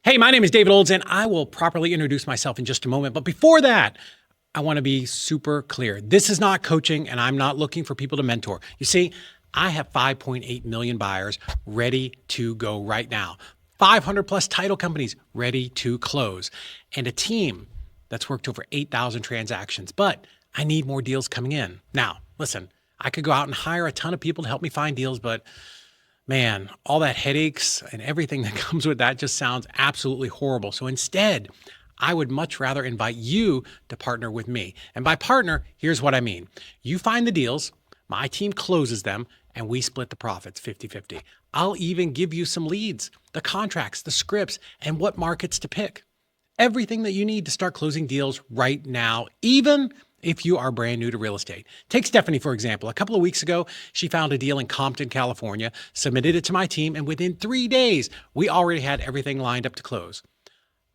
Hey, my name is David Olds, and I will properly introduce myself in just a moment. But before that, I want to be super clear. This is not coaching, and I'm not looking for people to mentor. You see, I have 5.8 million buyers ready to go right now, 500 plus title companies ready to close, and a team that's worked over 8,000 transactions. But I need more deals coming in. Now, listen, I could go out and hire a ton of people to help me find deals, but man, all that headaches and everything that comes with that just sounds absolutely horrible. So instead, I would much rather invite you to partner with me. And by partner, here's what I mean. You find the deals, my team closes them, and we split the profits 50-50. I'll even give you some leads, the contracts, the scripts, and what markets to pick. Everything that you need to start closing deals right now, even if you are brand new to real estate. Take Stephanie, for example. A couple of weeks ago, she found a deal in Compton, California, submitted it to my team, and within 3 days, we already had everything lined up to close.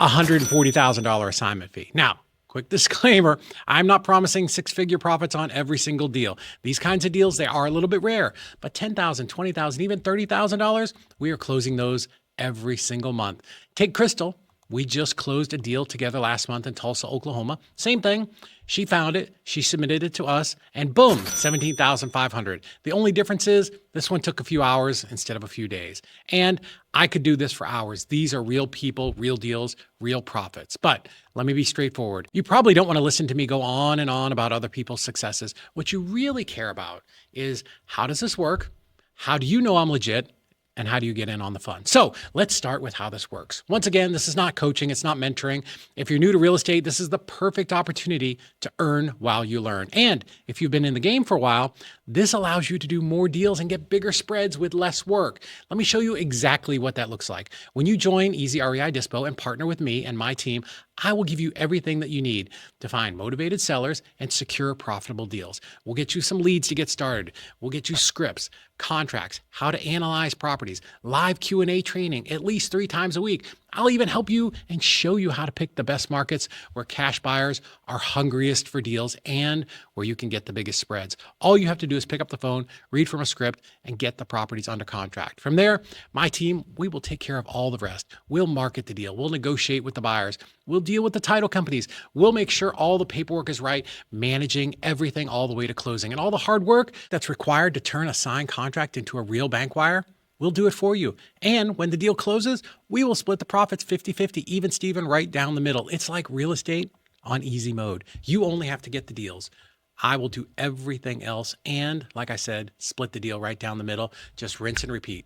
$140,000 assignment fee. Now, quick disclaimer, I'm not promising six-figure profits on every single deal. These kinds of deals, they are a little bit rare, but $10,000, $20,000, even $30,000, we are closing those every single month. Take Crystal. We just closed a deal together last month in Tulsa, Oklahoma. Same thing. She found it, she submitted it to us, and boom, $17,500. The only difference is this one took a few hours instead of a few days. And I could do this for hours. These are real people, real deals, real profits. But let me be straightforward. You probably don't want to listen to me go on and on about other people's successes. What you really care about is, how does this work? How do you know I'm legit? And how do you get in on the fun? So let's start with how this works. Once again, this is not coaching. It's not mentoring. If you're new to real estate, this is the perfect opportunity to earn while you learn. And if you've been in the game for a while, this allows you to do more deals and get bigger spreads with less work. Let me show you exactly what that looks like. When you join Easy REI Dispo and partner with me and my team, I will give you everything that you need to find motivated sellers and secure profitable deals. We'll get you some leads to get started. We'll get you scripts, contracts, how to analyze properties, live Q&A training at least 3 times a week. I'll even help you and show you how to pick the best markets where cash buyers are hungriest for deals and where you can get the biggest spreads. All you have to do is pick up the phone, read from a script, and get the properties under contract. From there, my team, we will take care of all the rest. We'll market the deal. We'll negotiate with the buyers. We'll deal with the title companies. We'll make sure all the paperwork is right, managing everything all the way to closing. And all the hard work that's required to turn a signed contract into a real bank wire, we'll do it for you. And when the deal closes, we will split the profits 50-50, even Steven, right down the middle. It's like real estate on easy mode. You only have to get the deals. I will do everything else. And like I said, split the deal right down the middle. Just rinse and repeat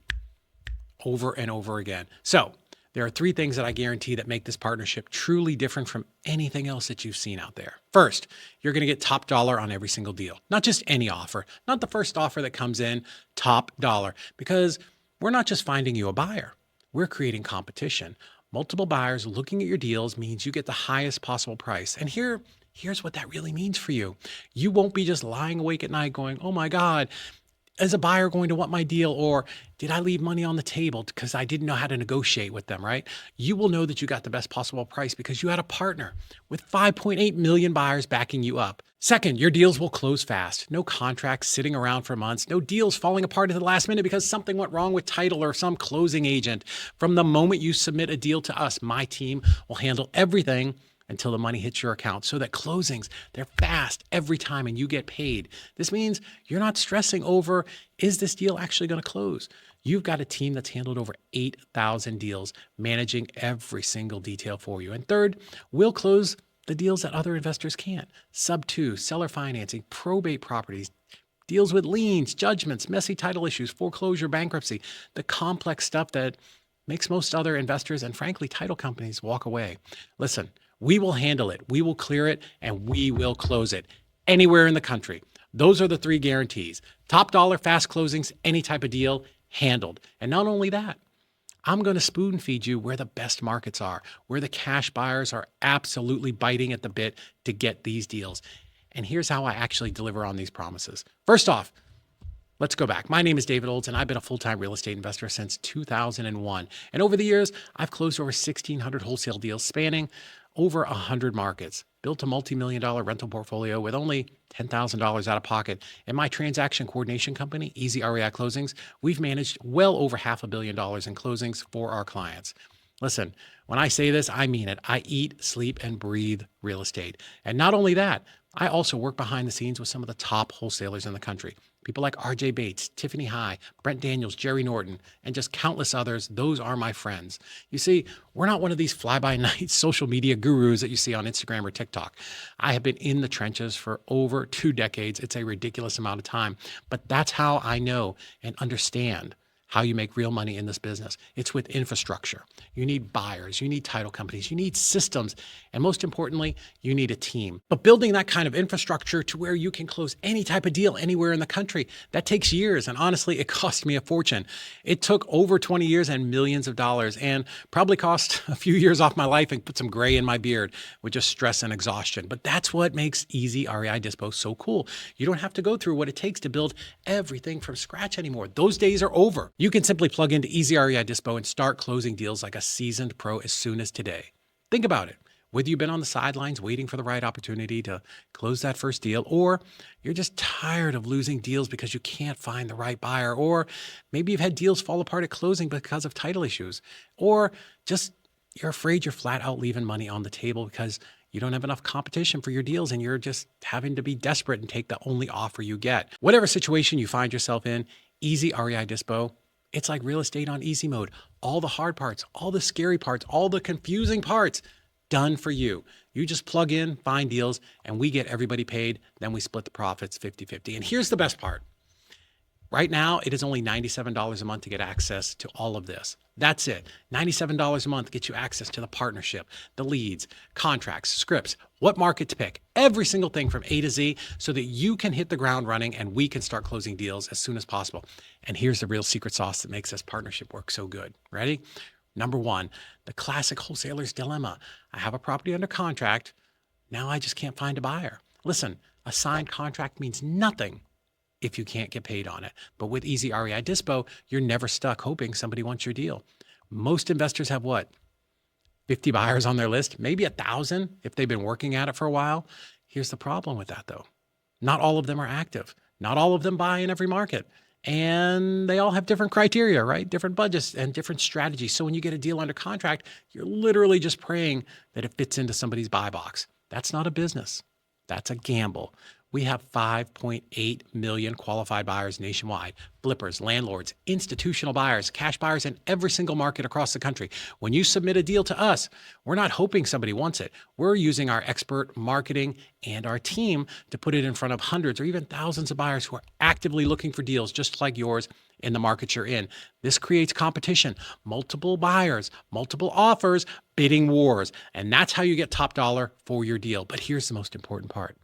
over and over again. So there are 3 things that I guarantee that make this partnership truly different from anything else that you've seen out there. First, you're going to get top dollar on every single deal, not just any offer, not the first offer that comes in, top dollar, because we're not just finding you a buyer. We're creating competition. Multiple buyers looking at your deals means you get the highest possible price. And here's what that really means for you. You won't be just lying awake at night going, oh my God, is a buyer going to want my deal? Or did I leave money on the table because I didn't know how to negotiate with them, right? You will know that you got the best possible price because you had a partner with 5.8 million buyers backing you up. Second, your deals will close fast. No contracts sitting around for months. No deals falling apart at the last minute because something went wrong with title or some closing agent. From the moment you submit a deal to us, my team will handle everything until the money hits your account, so that closings, they're fast every time and you get paid. This means you're not stressing over, is this deal actually going to close? You've got a team that's handled over 8,000 deals, managing every single detail for you. And third, we'll close the deals that other investors can't. Sub-2, seller financing, probate properties, deals with liens, judgments, messy title issues, foreclosure, bankruptcy, the complex stuff that makes most other investors and frankly title companies walk away. Listen, we will handle it, we will clear it, and we will close it anywhere in the country. Those are the 3 guarantees. Top dollar, fast closings, any type of deal, handled. And not only that, I'm going to spoon feed you where the best markets are, where the cash buyers are absolutely biting at the bit to get these deals. And here's how I actually deliver on these promises. First off, let's go back. My name is David Olds, and I've been a full-time real estate investor since 2001. And over the years, I've closed over 1,600 wholesale deals spanning over 100 markets, built a multi-million-dollar rental portfolio with only $10,000 out of pocket. In my transaction coordination company, Easy REI Closings, we've managed well over $500 million in closings for our clients. Listen, when I say this, I mean it. I eat, sleep, and breathe real estate. And not only that, I also work behind the scenes with some of the top wholesalers in the country. People like RJ Bates, Tiffany High, Brent Daniels, Jerry Norton, and just countless others. Those are my friends. You see, we're not one of these fly-by-night social media gurus that you see on Instagram or TikTok. I have been in the trenches for over 2 decades. It's a ridiculous amount of time, but that's how I know and understand how you make real money in this business. It's with infrastructure. You need buyers, you need title companies, you need systems, and most importantly, you need a team. But building that kind of infrastructure to where you can close any type of deal anywhere in the country, that takes years. And honestly, it cost me a fortune. It took over 20 years and millions of dollars, and probably cost a few years off my life and put some gray in my beard with just stress and exhaustion. But that's what makes Easy REI Dispo so cool. You don't have to go through what it takes to build everything from scratch anymore. Those days are over. You can simply plug into Easy REI Dispo and start closing deals like a seasoned pro as soon as today. Think about it. Whether you've been on the sidelines waiting for the right opportunity to close that first deal, or you're just tired of losing deals because you can't find the right buyer, or maybe you've had deals fall apart at closing because of title issues, or just you're afraid you're flat out leaving money on the table because you don't have enough competition for your deals and you're just having to be desperate and take the only offer you get. Whatever situation you find yourself in, Easy REI Dispo, it's like real estate on easy mode. All the hard parts, all the scary parts, all the confusing parts, done for you. You just plug in, find deals, and we get everybody paid. Then we split the profits 50-50. And here's the best part. Right now, it is only $97 a month to get access to all of this. That's it. $97 a month gets you access to the partnership, the leads, contracts, scripts, what market to pick, every single thing from A to Z so that you can hit the ground running and we can start closing deals as soon as possible. And here's the real secret sauce that makes this partnership work so good. Ready? Number one, the classic wholesaler's dilemma. I have a property under contract. Now I just can't find a buyer. Listen, a signed contract means nothing if you can't get paid on it. But with Easy REI Dispo, you're never stuck hoping somebody wants your deal. Most investors have what? 50 buyers on their list, maybe 1,000 if they've been working at it for a while. Here's the problem with that though. Not all of them are active. Not all of them buy in every market. And they all have different criteria, right? Different budgets and different strategies. So when you get a deal under contract, you're literally just praying that it fits into somebody's buy box. That's not a business. That's a gamble. We have 5.8 million qualified buyers nationwide, flippers, landlords, institutional buyers, cash buyers in every single market across the country. When you submit a deal to us, we're not hoping somebody wants it. We're using our expert marketing and our team to put it in front of hundreds or even thousands of buyers who are actively looking for deals just like yours in the market you're in. This creates competition, multiple buyers, multiple offers, bidding wars, and that's how you get top dollar for your deal. But here's the most important part.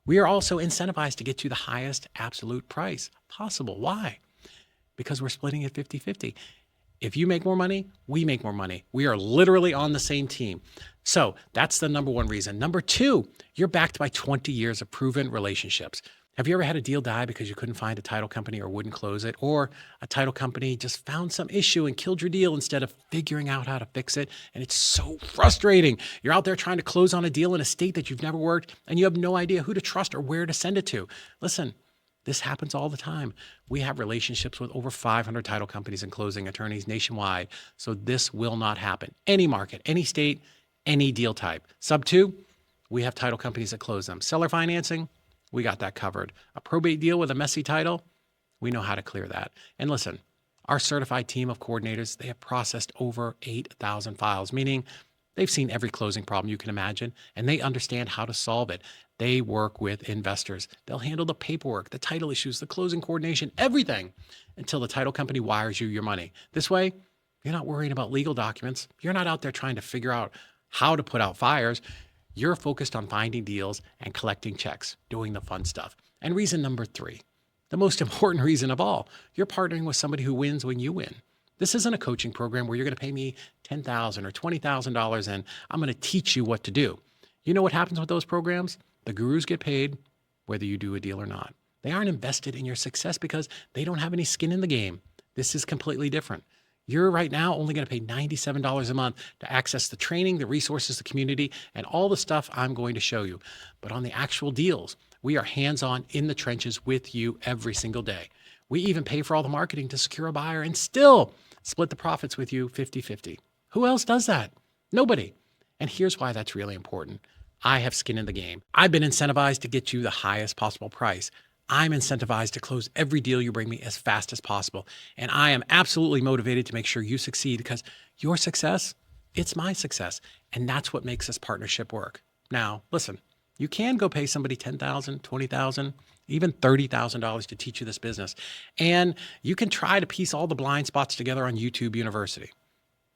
We are also incentivized to get you the highest absolute price possible. Why? Because we're splitting it 50-50. If you make more money, we make more money. We are literally on the same team. So that's the number one reason. Number two, you're backed by 20 years of proven relationships. Have you ever had a deal die because you couldn't find a title company or wouldn't close it? Or a title company just found some issue and killed your deal instead of figuring out how to fix it? And it's so frustrating. You're out there trying to close on a deal in a state that you've never worked and you have no idea who to trust or where to send it to. Listen, this happens all the time. We have relationships with over 500 title companies and closing attorneys nationwide. So this will not happen. Any market, any state, any deal type. Sub 2, we have title companies that close them. Seller financing, we got that covered. A probate deal with a messy title, we know how to clear that. And listen, our certified team of coordinators, they have processed over 8,000 files, meaning they've seen every closing problem you can imagine, and they understand how to solve it. They work with investors. They'll handle the paperwork, the title issues, the closing coordination, everything until the title company wires you your money. This way, you're not worrying about legal documents. You're not out there trying to figure out how to put out fires. You're focused on finding deals and collecting checks, doing the fun stuff. And reason number 3, the most important reason of all, you're partnering with somebody who wins when you win. This isn't a coaching program where you're going to pay me $10,000 or $20,000 and I'm going to teach you what to do. You know what happens with those programs? The gurus get paid whether you do a deal or not. They aren't invested in your success because they don't have any skin in the game. This is completely different. You're right now only going to pay $97 a month to access the training, the resources, the community, and all the stuff I'm going to show you. But on the actual deals, we are hands-on in the trenches with you every single day. We even pay for all the marketing to secure a buyer and still split the profits with you 50-50. Who else does that? Nobody. And here's why that's really important. I have skin in the game. I've been incentivized to get you the highest possible price. I'm incentivized to close every deal you bring me as fast as possible. And I am absolutely motivated to make sure you succeed because your success, it's my success. And that's what makes this partnership work. Now, listen, you can go pay somebody $10,000, $20,000, even $30,000 to teach you this business. And you can try to piece all the blind spots together on YouTube University.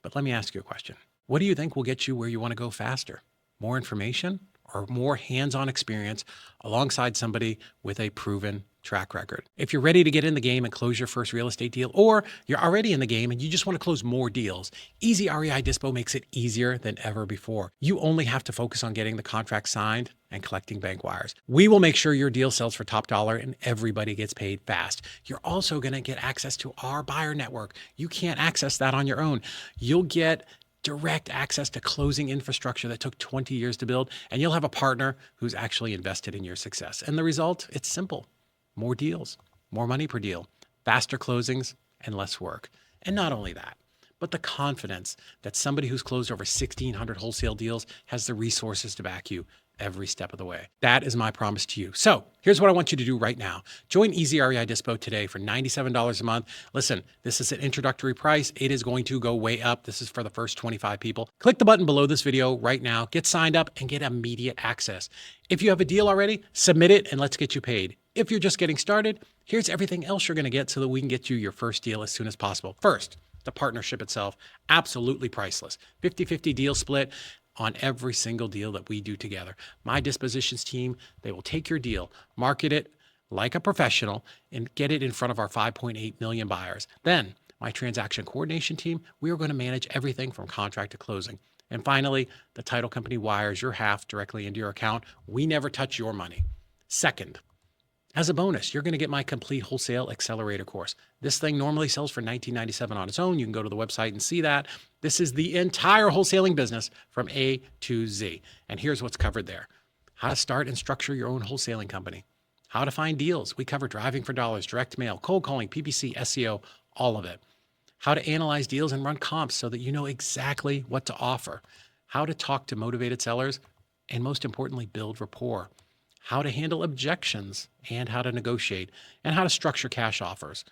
But let me ask you a question. What do you think will get you where you want to go faster? More information or more hands-on experience alongside somebody with a proven track record? If you're ready to get in the game and close your first real estate deal, or you're already in the game and you just want to close more deals, Easy REI Dispo makes it easier than ever before. You only have to focus on getting the contract signed and collecting bank wires. We will make sure your deal sells for top dollar and everybody gets paid fast. You're also going to get access to our buyer network. You can't access that on your own. You'll get direct access to closing infrastructure that took 20 years to build, and you'll have a partner who's actually invested in your success. And the result, it's simple. More deals, more money per deal, faster closings, and less work. And not only that, but the confidence that somebody who's closed over 1,600 wholesale deals has the resources to back you every step of the way. That is my promise to you. So here's what I want you to do right now. Join Easy REI Dispo today for $97 a month. Listen, this is an introductory price. It is going to go way up. This is for the first 25 people. Click the button below this video right now, get signed up and get immediate access. If you have a deal already, submit it and let's get you paid. If you're just getting started, here's everything else you're going to get so that we can get you your first deal as soon as possible. First, the partnership itself, absolutely priceless. 50-50 deal split on every single deal that we do together. My dispositions team, they will take your deal, market it like a professional, and get it in front of our 5.8 million buyers. Then my transaction coordination team, we are going to manage everything from contract to closing. And finally, the title company wires your half directly into your account. We never touch your money. Second, as a bonus, you're going to get my complete wholesale accelerator course. This thing normally sells for $19.97 on its own. You can go to the website and see that. This is the entire wholesaling business from A to Z. And here's what's covered there. How to start and structure your own wholesaling company. How to find deals. We cover driving for dollars, direct mail, cold calling, PPC, SEO, all of it. How to analyze deals and run comps so that you know exactly what to offer. How to talk to motivated sellers, and most importantly, build rapport. How to handle objections and how to negotiate, and how to structure cash offers,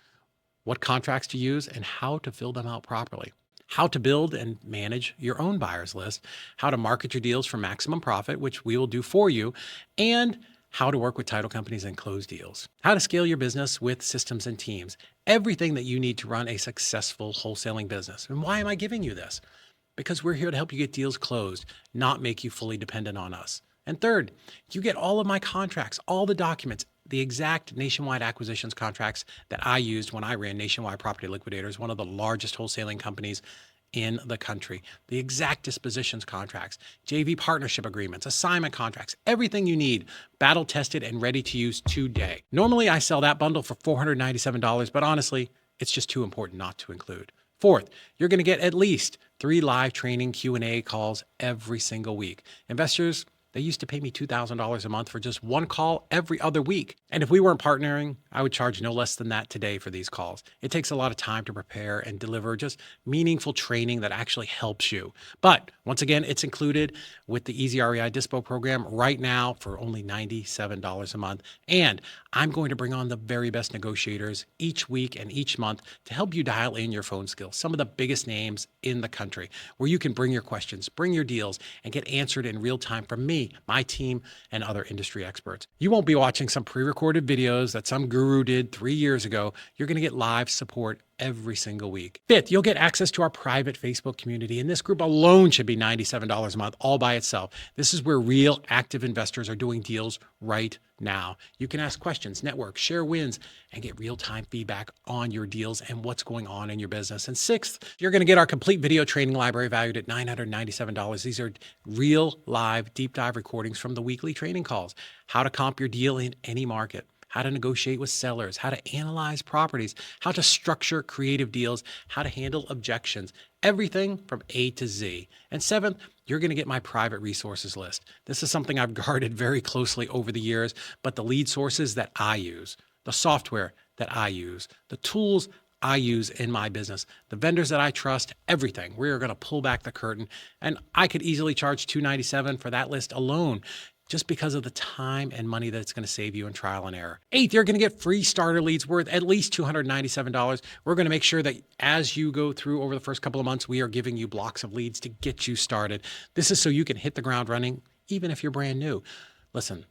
what contracts to use and how to fill them out properly, how to build and manage your own buyers list, how to market your deals for maximum profit, which we will do for you, and how to work with title companies and close deals, how to scale your business with systems and teams, everything that you need to run a successful wholesaling business. And why am I giving you this? Because we're here to help you get deals closed, not make you fully dependent on us. And third, you get all of my contracts, all the documents, the exact nationwide acquisitions contracts that I used when I ran Nationwide Property Liquidators, one of the largest wholesaling companies in the country. The exact dispositions contracts, JV partnership agreements, assignment contracts, everything you need, battle tested and ready to use today. Normally I sell that bundle for $497, but honestly, it's just too important not to include. Fourth, you're going to get at least 3 live training Q&A calls every single week. Investors, they used to pay me $2,000 a month for just one call every other week. And if we weren't partnering, I would charge no less than that today for these calls. It takes a lot of time to prepare and deliver just meaningful training that actually helps you. But once again, it's included with the Easy REI Dispo program right now for only $97 a month. And I'm going to bring on the very best negotiators each week and each month to help you dial in your phone skills, some of the biggest names in the country, where you can bring your questions, bring your deals, and get answered in real time from me, my team, and other industry experts. You won't be watching some pre-recorded videos that some guru did 3 years ago. You're going to get live support every single week. Fifth, you'll get access to our private Facebook community, and this group alone should be $97 a month all by itself. This is where real active investors are doing deals right now. You can ask questions, network, share wins, and get real-time feedback on your deals and what's going on in your business. And sixth, you're going to get our complete video training library valued at $997. These are real live deep dive recordings from the weekly training calls, how to comp your deal in any market, how to negotiate with sellers, how to analyze properties, how to structure creative deals, how to handle objections, everything from A to Z. And seventh, you're going to get my private resources list. This is something I've guarded very closely over the years, but the lead sources that I use, the software that I use, the tools I use in my business, the vendors that I trust, everything. We are going to pull back the curtain, and I could easily charge $297 for that list alone, just because of the time and money that it's going to save you in trial and error. Eighth, you're going to get free starter leads worth at least $297. We're going to make sure that as you go through over the first couple of months, we are giving you blocks of leads to get you started. This is so you can hit the ground running, even if you're brand new. Listen,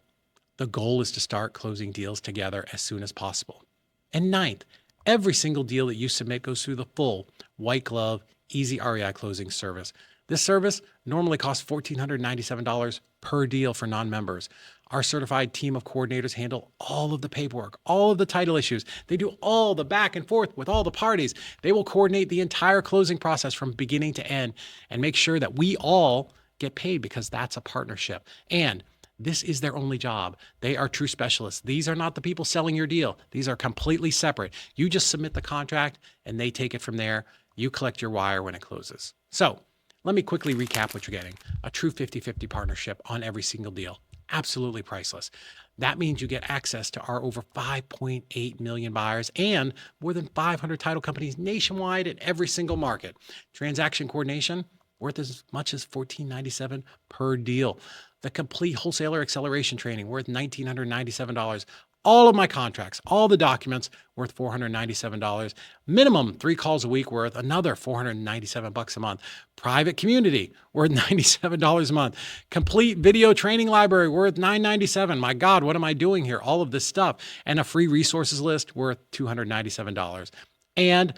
the goal is to start closing deals together as soon as possible. And ninth, every single deal that you submit goes through the full white glove, easy REI closing service. This service normally costs $1,497 per deal for non-members. Our certified team of coordinators handle all of the paperwork, all of the title issues. They do all the back and forth with all the parties. They will coordinate the entire closing process from beginning to end and make sure that we all get paid, because that's a partnership. And this is their only job. They are true specialists. These are not the people selling your deal. These are completely separate. You just submit the contract and they take it from there. You collect your wire when it closes. So let me quickly recap what you're getting. A true 50-50 partnership on every single deal. Absolutely priceless. That means you get access to our over 5.8 million buyers and more than 500 title companies nationwide in every single market. Transaction coordination worth as much as $1,497 per deal. The complete wholesaler acceleration training worth $1,997. All of my contracts, all the documents worth $497. Minimum 3 calls a week worth another $497 a month. Private community worth $97 a month. Complete video training library worth $997. My God, what am I doing here? All of this stuff. And a free resources list worth $297. And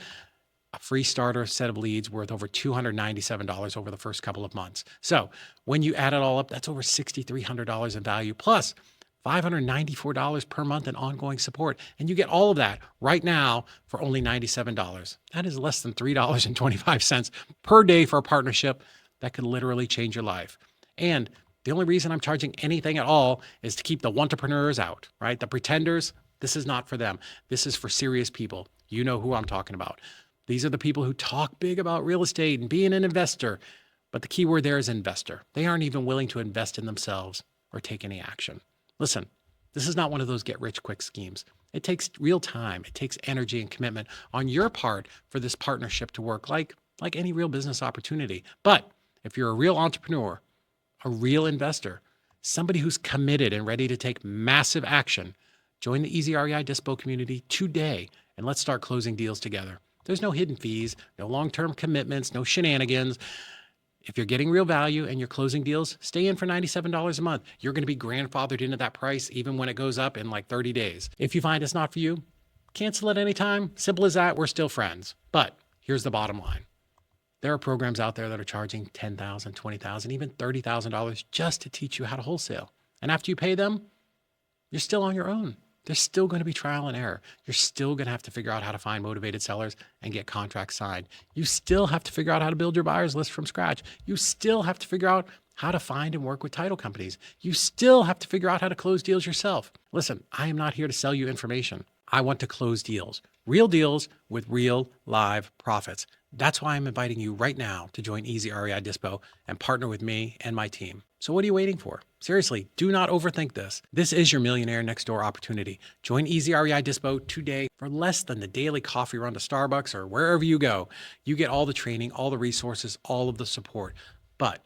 a free starter set of leads worth over $297 over the first couple of months. So when you add it all up, that's over $6,300 in value, plus $594 per month in ongoing support. And you get all of that right now for only $97. That is less than $3.25 per day for a partnership that could literally change your life. And the only reason I'm charging anything at all is to keep the entrepreneurs out, right? The pretenders, this is not for them. This is for serious people. You know who I'm talking about. These are the people who talk big about real estate and being an investor. But the key word there is investor. They aren't even willing to invest in themselves or take any action. Listen, this is not one of those get-rich-quick schemes. It takes real time. It takes energy and commitment on your part for this partnership to work like any real business opportunity. But if you're a real entrepreneur, a real investor, somebody who's committed and ready to take massive action, join the Easy REI Dispo community today, and let's start closing deals together. There's no hidden fees, no long-term commitments, no shenanigans. If you're getting real value and you're closing deals, stay in for $97 a month. You're going to be grandfathered into that price even when it goes up in like 30 days. If you find it's not for you, cancel at any time. Simple as that. We're still friends. But here's the bottom line. There are programs out there that are charging $10,000, $20,000, even $30,000 just to teach you how to wholesale. And after you pay them, you're still on your own. There's still going to be trial and error. You're still going to have to figure out how to find motivated sellers and get contracts signed. You still have to figure out how to build your buyers list from scratch. You still have to figure out how to find and work with title companies. You still have to figure out how to close deals yourself. Listen, I am not here to sell you information. I want to close deals with real live profits. That's why I'm inviting you right now to join Easy REI Dispo and partner with me and my team. So what are you waiting for? Seriously, do not overthink this. This is your millionaire next door opportunity. Join Easy REI Dispo today for less than the daily coffee run to Starbucks or wherever you go. You get all the training, all the resources, all of the support. But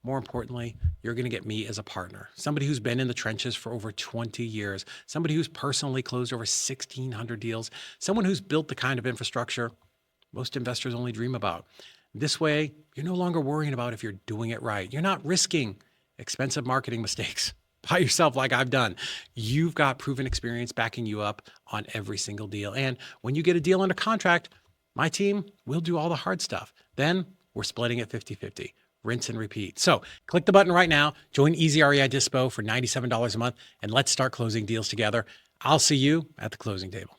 more importantly, you're going to get me as a partner, somebody who's been in the trenches for over 20 years, somebody who's personally closed over 1,600 deals, someone who's built the kind of infrastructure most investors only dream about. This way, you're no longer worrying about if you're doing it right. You're not risking expensive marketing mistakes by yourself like I've done. You've got proven experience backing you up on every single deal. And when you get a deal under contract, my team will do all the hard stuff. Then we're splitting it 50-50. Rinse and repeat. So click the button right now, join Easy REI Dispo for $97 a month, and let's start closing deals together. I'll see you at the closing table.